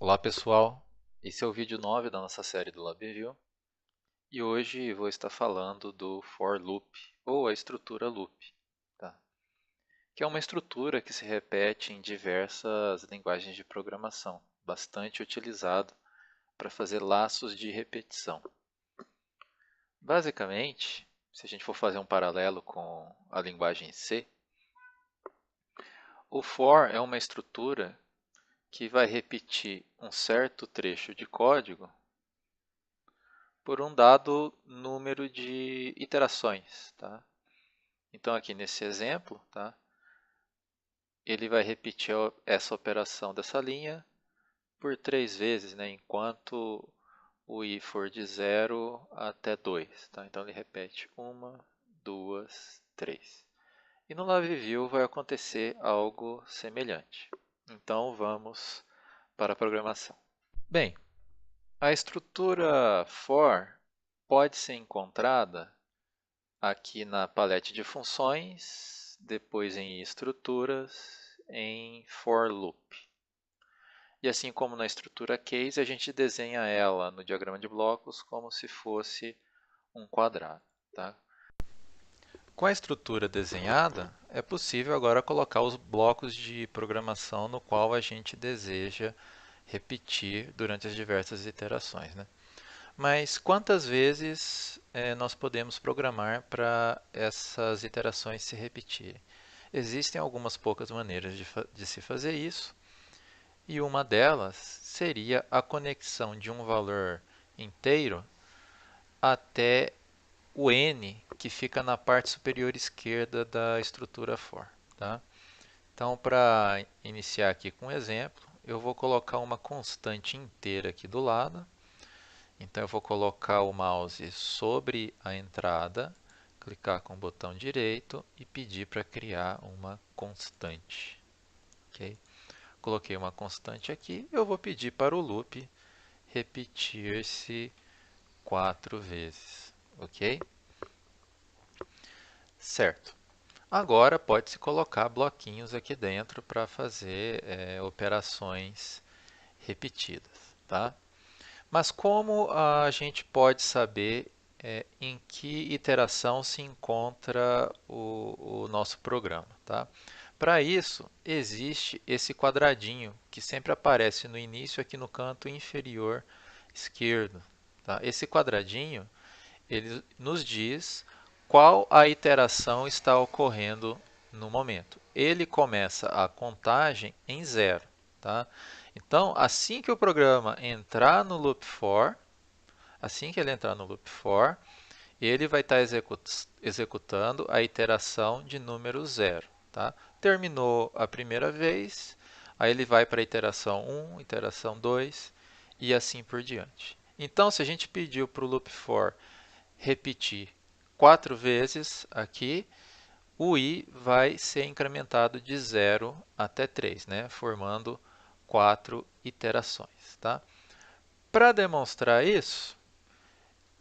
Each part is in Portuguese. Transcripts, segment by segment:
Olá pessoal, esse é o vídeo 9 da nossa série do LabVIEW e hoje vou estar falando do for loop, ou a estrutura loop, tá? Que é uma estrutura que se repete em diversas linguagens de programação, bastante utilizado para fazer laços de repetição. Basicamente, se a gente for fazer um paralelo com a linguagem C, o for é uma estrutura que vai repetir um certo trecho de código por um dado número de iterações. Tá? Então, aqui nesse exemplo, tá? Ele vai repetir essa operação dessa linha por 3 vezes, né? Enquanto o i for de 0 até 2. Tá? Então, ele repete 1, 2, 3. E no LabVIEW vai acontecer algo semelhante. Então, vamos para a programação. Bem, a estrutura for pode ser encontrada aqui na palete de funções, depois em estruturas, em for loop. E assim como na estrutura case, a gente desenha ela no diagrama de blocos como se fosse um quadrado. Tá? Com a estrutura desenhada, é possível agora colocar os blocos de programação no qual a gente deseja repetir durante as diversas iterações, né? Mas quantas vezes nós podemos programar para essas iterações se repetirem? Existem algumas poucas maneiras de se fazer isso, e uma delas seria a conexão de um valor inteiro até o n, que fica na parte superior esquerda da estrutura for. Tá? Então, para iniciar aqui com um exemplo, eu vou colocar uma constante inteira aqui do lado. Então, eu vou colocar o mouse sobre a entrada, clicar com o botão direito e pedir para criar uma constante. Okay? Coloquei uma constante aqui, eu vou pedir para o loop repetir-se 4 vezes. Ok? Certo. Agora pode-se colocar bloquinhos aqui dentro para fazer operações repetidas. Tá? Mas como a gente pode saber em que iteração se encontra o nosso programa? Tá? Para isso, existe esse quadradinho que sempre aparece no início aqui no canto inferior esquerdo. Tá? Esse quadradinho ele nos diz qual a iteração está ocorrendo no momento. Ele começa a contagem em 0. Tá? Então, assim que o programa entrar no loop for, assim que ele entrar no loop for, ele vai estar executando a iteração de número 0. Tá? Terminou a primeira vez, aí ele vai para a iteração 1, iteração 2 e assim por diante. Então, se a gente pediu para o loop for repetir 4 vezes aqui, o i vai ser incrementado de 0 até 3, né? Formando 4 iterações. Tá? Para demonstrar isso,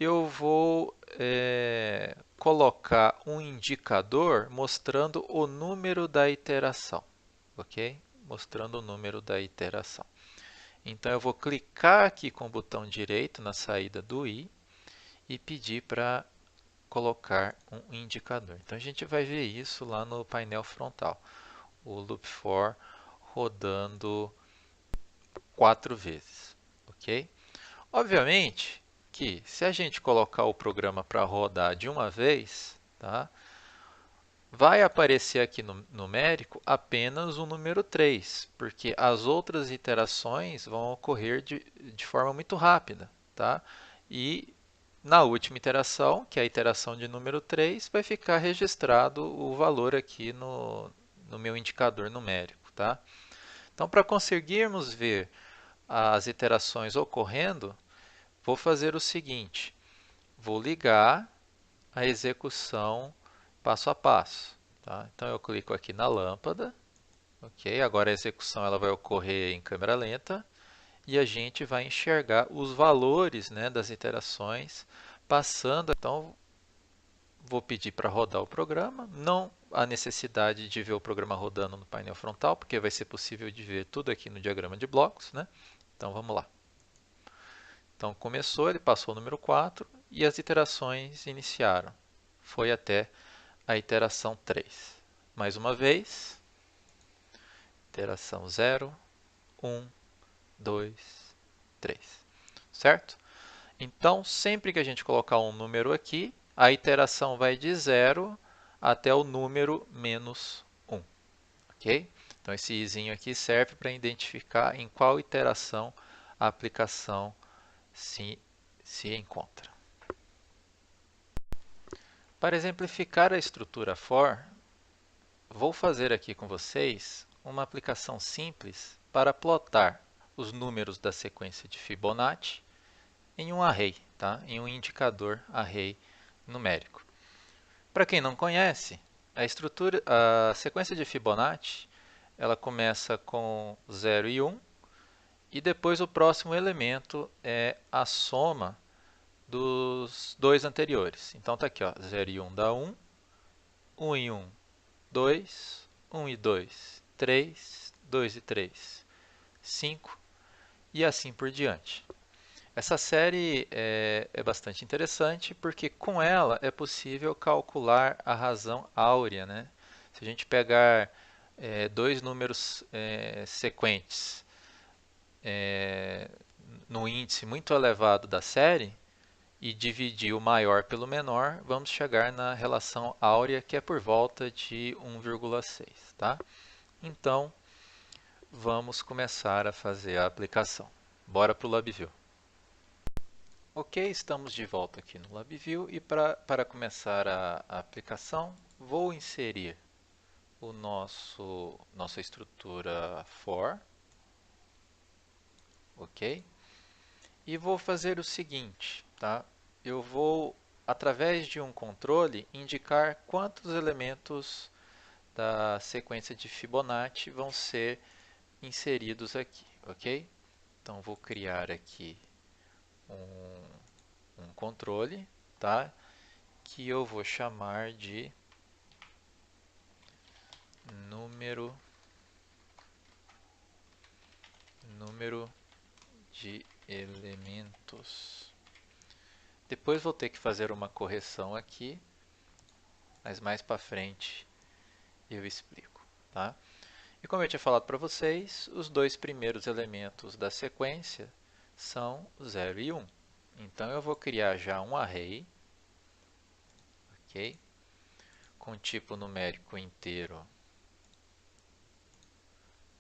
eu vou colocar um indicador mostrando o número da iteração. Ok? Mostrando o número da iteração. Então, eu vou clicar aqui com o botão direito na saída do i e pedir para colocar um indicador. Então, a gente vai ver isso lá no painel frontal. O loop for rodando 4 vezes. Ok? Obviamente que se a gente colocar o programa para rodar de uma vez, tá, vai aparecer aqui no numérico apenas o número 3, porque as outras iterações vão ocorrer de forma muito rápida. Tá? E na última iteração, que é a iteração de número 3, vai ficar registrado o valor aqui no meu indicador numérico. Tá? Então, para conseguirmos ver as iterações ocorrendo, vou fazer o seguinte, vou ligar a execução passo a passo. Tá? Então, eu clico aqui na lâmpada, ok? Agora a execução ela vai ocorrer em câmera lenta e a gente vai enxergar os valores, né, das iterações passando. Então, vou pedir para rodar o programa, não há necessidade de ver o programa rodando no painel frontal, porque vai ser possível de ver tudo aqui no diagrama de blocos. Né? Então vamos lá. Então começou, ele passou o número 4 e as iterações iniciaram. Foi até a iteração 3. Mais uma vez, iteração 0, 1, 2, 3. Certo? Então, sempre que a gente colocar um número aqui, a iteração vai de 0 até o número menos 1. Ok? Então, esse izinho aqui serve para identificar em qual iteração a aplicação se encontra. Para exemplificar a estrutura for, vou fazer aqui com vocês uma aplicação simples para plotar os números da sequência de Fibonacci em um array, tá? Em um indicador array numérico. Para quem não conhece, a sequência de Fibonacci, ela começa com 0 e 1, e depois o próximo elemento é a soma dos dois anteriores. Então está aqui, ó, 0 e 1 dá 1, 1 e 1, 2, 1 e 2, 3, 2 e 3, 5 e assim por diante. Essa série é bastante interessante porque com ela é possível calcular a razão áurea, né? Se a gente pegar dois números sequentes no índice muito elevado da série e dividir o maior pelo menor, vamos chegar na relação áurea que é por volta de 1,6, tá? Então, vamos começar a fazer a aplicação. Bora para o LabVIEW. Ok, estamos de volta aqui no LabVIEW e para começar a aplicação, vou inserir nossa estrutura for, ok? E vou fazer o seguinte, tá? Eu vou, através de um controle, indicar quantos elementos da sequência de Fibonacci vão ser inseridos aqui, ok? Então, vou criar aqui um controle, tá? Que eu vou chamar de número de elementos. Depois vou ter que fazer uma correção aqui, mas mais para frente eu explico, tá? E como eu tinha falado para vocês, os dois primeiros elementos da sequência são 0 e 1. Então eu vou criar já um array, ok? Com tipo numérico inteiro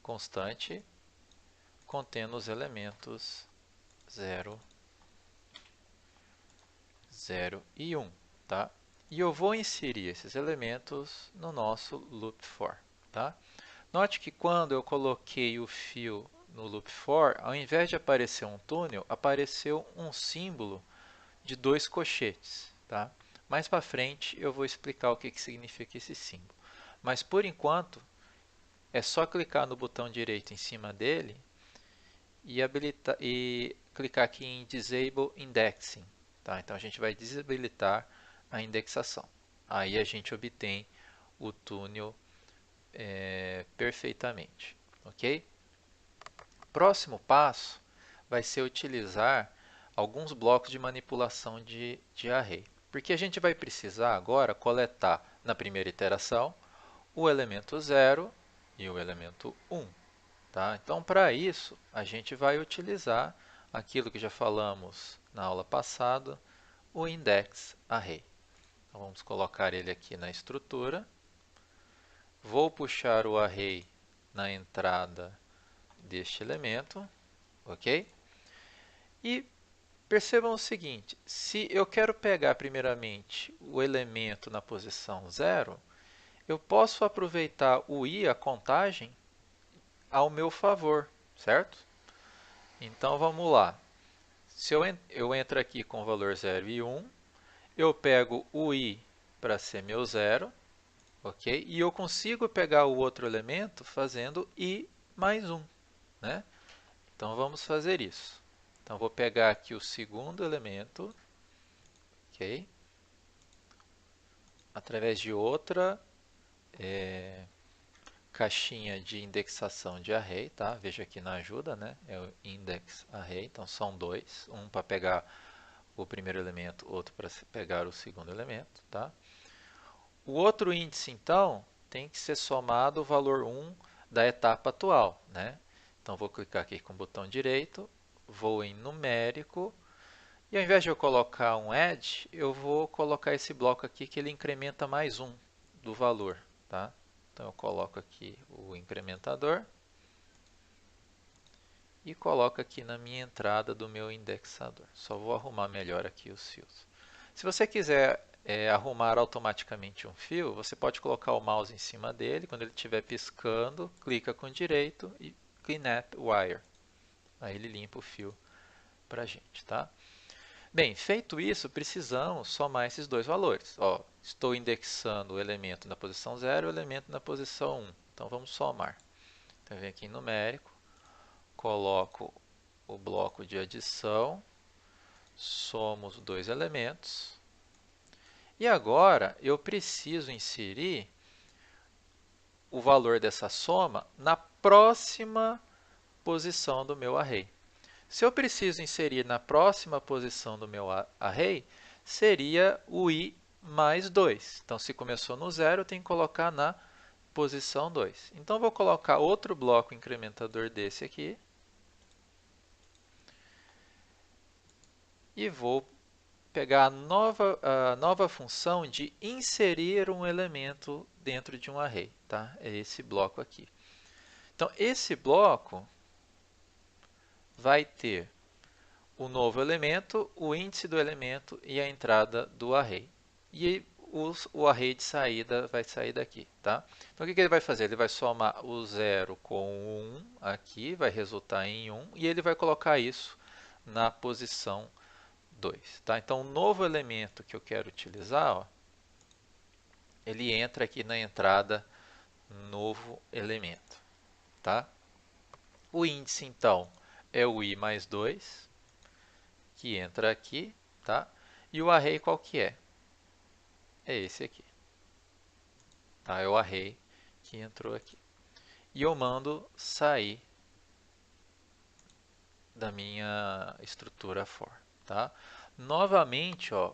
constante, contendo os elementos 0, 0 e 1, tá? E eu vou inserir esses elementos no nosso loop for, tá? Note que quando eu coloquei o fio no loop for, ao invés de aparecer um túnel, apareceu um símbolo de dois cochetes, tá? Mais para frente eu vou explicar o que significa esse símbolo. Mas por enquanto é só clicar no botão direito em cima dele e clicar aqui em Disable Indexing. Tá? Então a gente vai desabilitar a indexação. Aí a gente obtém o túnel perfeitamente. Ok? Próximo passo vai ser utilizar alguns blocos de manipulação de array. Porque a gente vai precisar agora coletar na primeira iteração o elemento 0 e o elemento 1. Tá? Então, para isso, a gente vai utilizar aquilo que já falamos na aula passada, o index array. Então, vamos colocar ele aqui na estrutura. Vou puxar o array na entrada deste elemento, ok? E percebam o seguinte, se eu quero pegar primeiramente o elemento na posição 0, eu posso aproveitar o i, a contagem, ao meu favor, certo? Então vamos lá. Se eu entro aqui com o valor 0 e 1, eu pego o i para ser meu 0, ok? E eu consigo pegar o outro elemento fazendo i mais 1, né? Então vamos fazer isso. Então vou pegar aqui o segundo elemento, ok? Através de outra caixinha de indexação de array, tá? Veja aqui na ajuda, né? É o index array, então são dois, um para pegar o primeiro elemento, outro para pegar o segundo elemento, tá? O outro índice, então, tem que ser somado o valor 1 da etapa atual, né? Então, vou clicar aqui com o botão direito, vou em numérico, e ao invés de eu colocar um add, eu vou colocar esse bloco aqui que ele incrementa mais um do valor, tá? Então, eu coloco aqui o incrementador e coloco aqui na minha entrada do meu indexador. Só vou arrumar melhor aqui os fios. Se você quiser arrumar automaticamente um fio, você pode colocar o mouse em cima dele, quando ele estiver piscando, clica com direito e Clean Up Wire. Aí ele limpa o fio para a gente, tá? Bem, feito isso, precisamos somar esses dois valores. Ó, estou indexando o elemento na posição 0 e o elemento na posição 1. Então, vamos somar. Então, eu venho aqui em numérico, coloco o bloco de adição, somo os dois elementos. E agora, eu preciso inserir o valor dessa soma na próxima posição do meu array. Se eu preciso inserir na próxima posição do meu array, seria o i mais 2. Então, se começou no 0, eu tenho que colocar na posição 2. Então, vou colocar outro bloco incrementador desse aqui. E vou pegar a nova função de inserir um elemento dentro de um array. Tá? É esse bloco aqui. Então, esse bloco vai ter o novo elemento, o índice do elemento e a entrada do array. E o array de saída vai sair daqui. Tá? Então, o que ele vai fazer? Ele vai somar o 0 com o 1 aqui, vai resultar em 1, e ele vai colocar isso na posição 2. Tá? Então, o novo elemento que eu quero utilizar, ó, ele entra aqui na entrada novo elemento. Tá? O índice, então, é o i mais 2, que entra aqui, tá? E o array qual que é? É esse aqui. Tá? É o array que entrou aqui. E eu mando sair da minha estrutura for. Tá? Novamente, ó,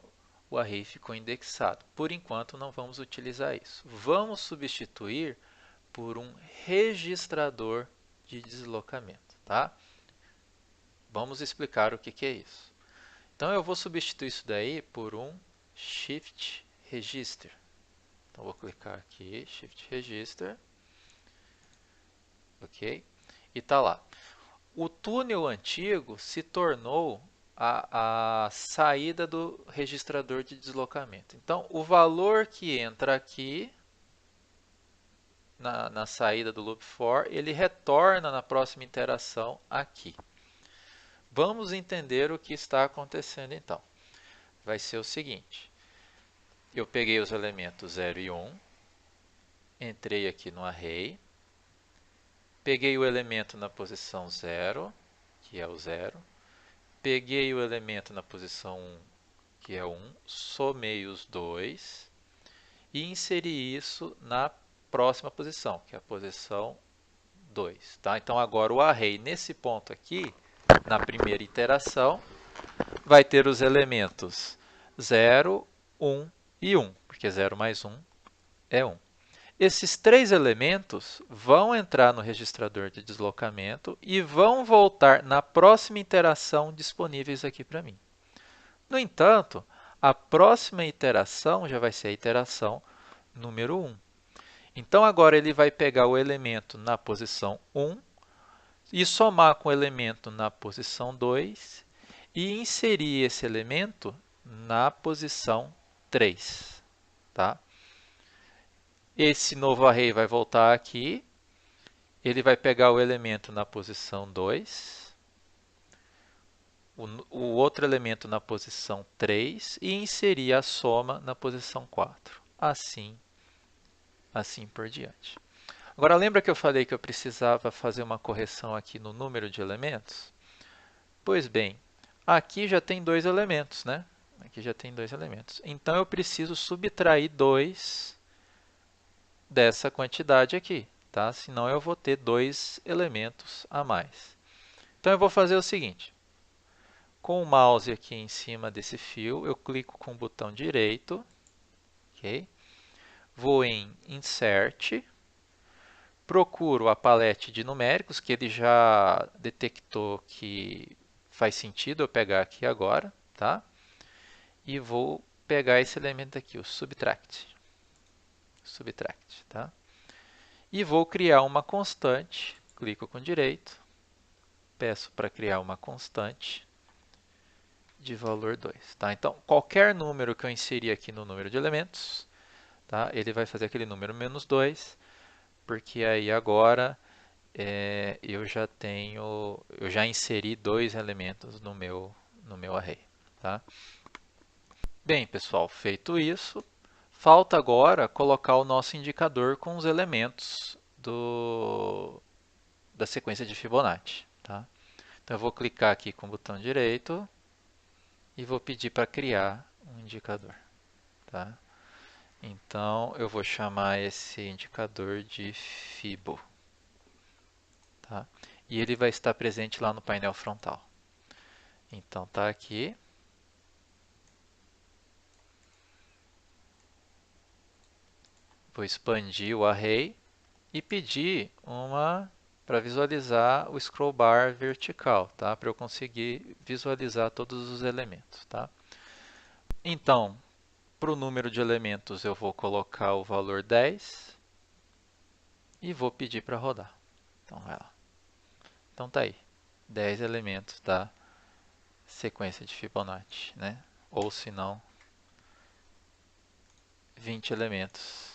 o array ficou indexado. Por enquanto, não vamos utilizar isso. Vamos substituir por um registrador de deslocamento. Tá? Vamos explicar o que é isso. Então, eu vou substituir isso daí por um Shift Register. Então, vou clicar aqui, Shift Register. Ok? E está lá. O túnel antigo se tornou a saída do registrador de deslocamento. Então, o valor que entra aqui na saída do loop for, ele retorna na próxima interação aqui. Vamos entender o que está acontecendo então. Vai ser o seguinte. Eu peguei os elementos 0 e 1, entrei aqui no array, peguei o elemento na posição 0, que é o 0, peguei o elemento na posição 1, que é 1, somei os dois e inseri isso na próxima posição, que é a posição 2. Tá? Então, agora o array, nesse ponto aqui, na primeira iteração, vai ter os elementos 0, 1 e 1, porque 0 mais 1 é 1. Esses três elementos vão entrar no registrador de deslocamento e vão voltar na próxima iteração disponíveis aqui para mim. No entanto, a próxima iteração já vai ser a iteração número 1. Então, agora ele vai pegar o elemento na posição 1 e somar com o elemento na posição 2 e inserir esse elemento na posição 3. Tá? Esse novo array vai voltar aqui, ele vai pegar o elemento na posição 2, o outro elemento na posição 3 e inserir a soma na posição 4. Assim por diante. Agora, lembra que eu falei que eu precisava fazer uma correção aqui no número de elementos? Pois bem, aqui já tem dois elementos, né? Aqui já tem dois elementos. Então, eu preciso subtrair 2 dessa quantidade aqui. tá? Senão eu vou ter 2 elementos a mais. Então eu vou fazer o seguinte, com o mouse aqui em cima desse fio, eu clico com o botão direito, ok? Vou em Insert, procuro a palete de numéricos, que ele já detectou que faz sentido eu pegar aqui agora, tá? E vou pegar esse elemento aqui, o Subtract. Subtract, tá? E vou criar uma constante, clico com direito, peço para criar uma constante de valor 2. Tá? Então, qualquer número que eu inserir aqui no número de elementos, tá? Ele vai fazer aquele número menos 2, porque aí agora eu já inseri 2 elementos no meu array. Tá? Bem, pessoal, feito isso, falta agora colocar o nosso indicador com os elementos da sequência de Fibonacci. Tá? Então eu vou clicar aqui com o botão direito e vou pedir para criar um indicador. Tá? Então eu vou chamar esse indicador de Fibo. Tá? E ele vai estar presente lá no painel frontal. Então tá aqui. Vou expandir o array e pedir para visualizar o scroll bar vertical, tá? Para eu conseguir visualizar todos os elementos. Tá? Então, para o número de elementos eu vou colocar o valor 10 e vou pedir para rodar. Então vai lá. Então tá aí, 10 elementos da sequência de Fibonacci, né? Ou se não, 20 elementos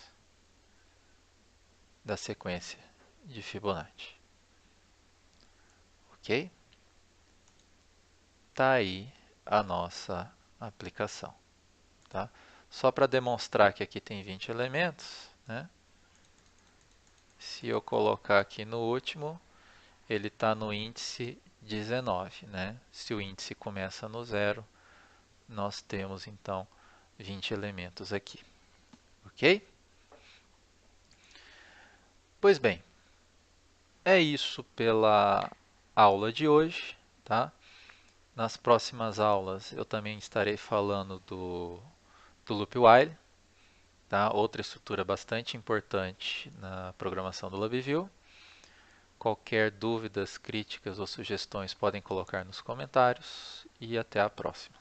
da sequência de Fibonacci. Ok? Tá aí a nossa aplicação. Tá? Só para demonstrar que aqui tem 20 elementos, né? Se eu colocar aqui no último, ele está no índice 19. Né? Se o índice começa no zero, nós temos então 20 elementos aqui. Ok? Pois bem, é isso pela aula de hoje. Tá? Nas próximas aulas eu também estarei falando do loop while, tá? Outra estrutura bastante importante na programação do LabVIEW. Qualquer dúvidas, críticas ou sugestões podem colocar nos comentários e até a próxima.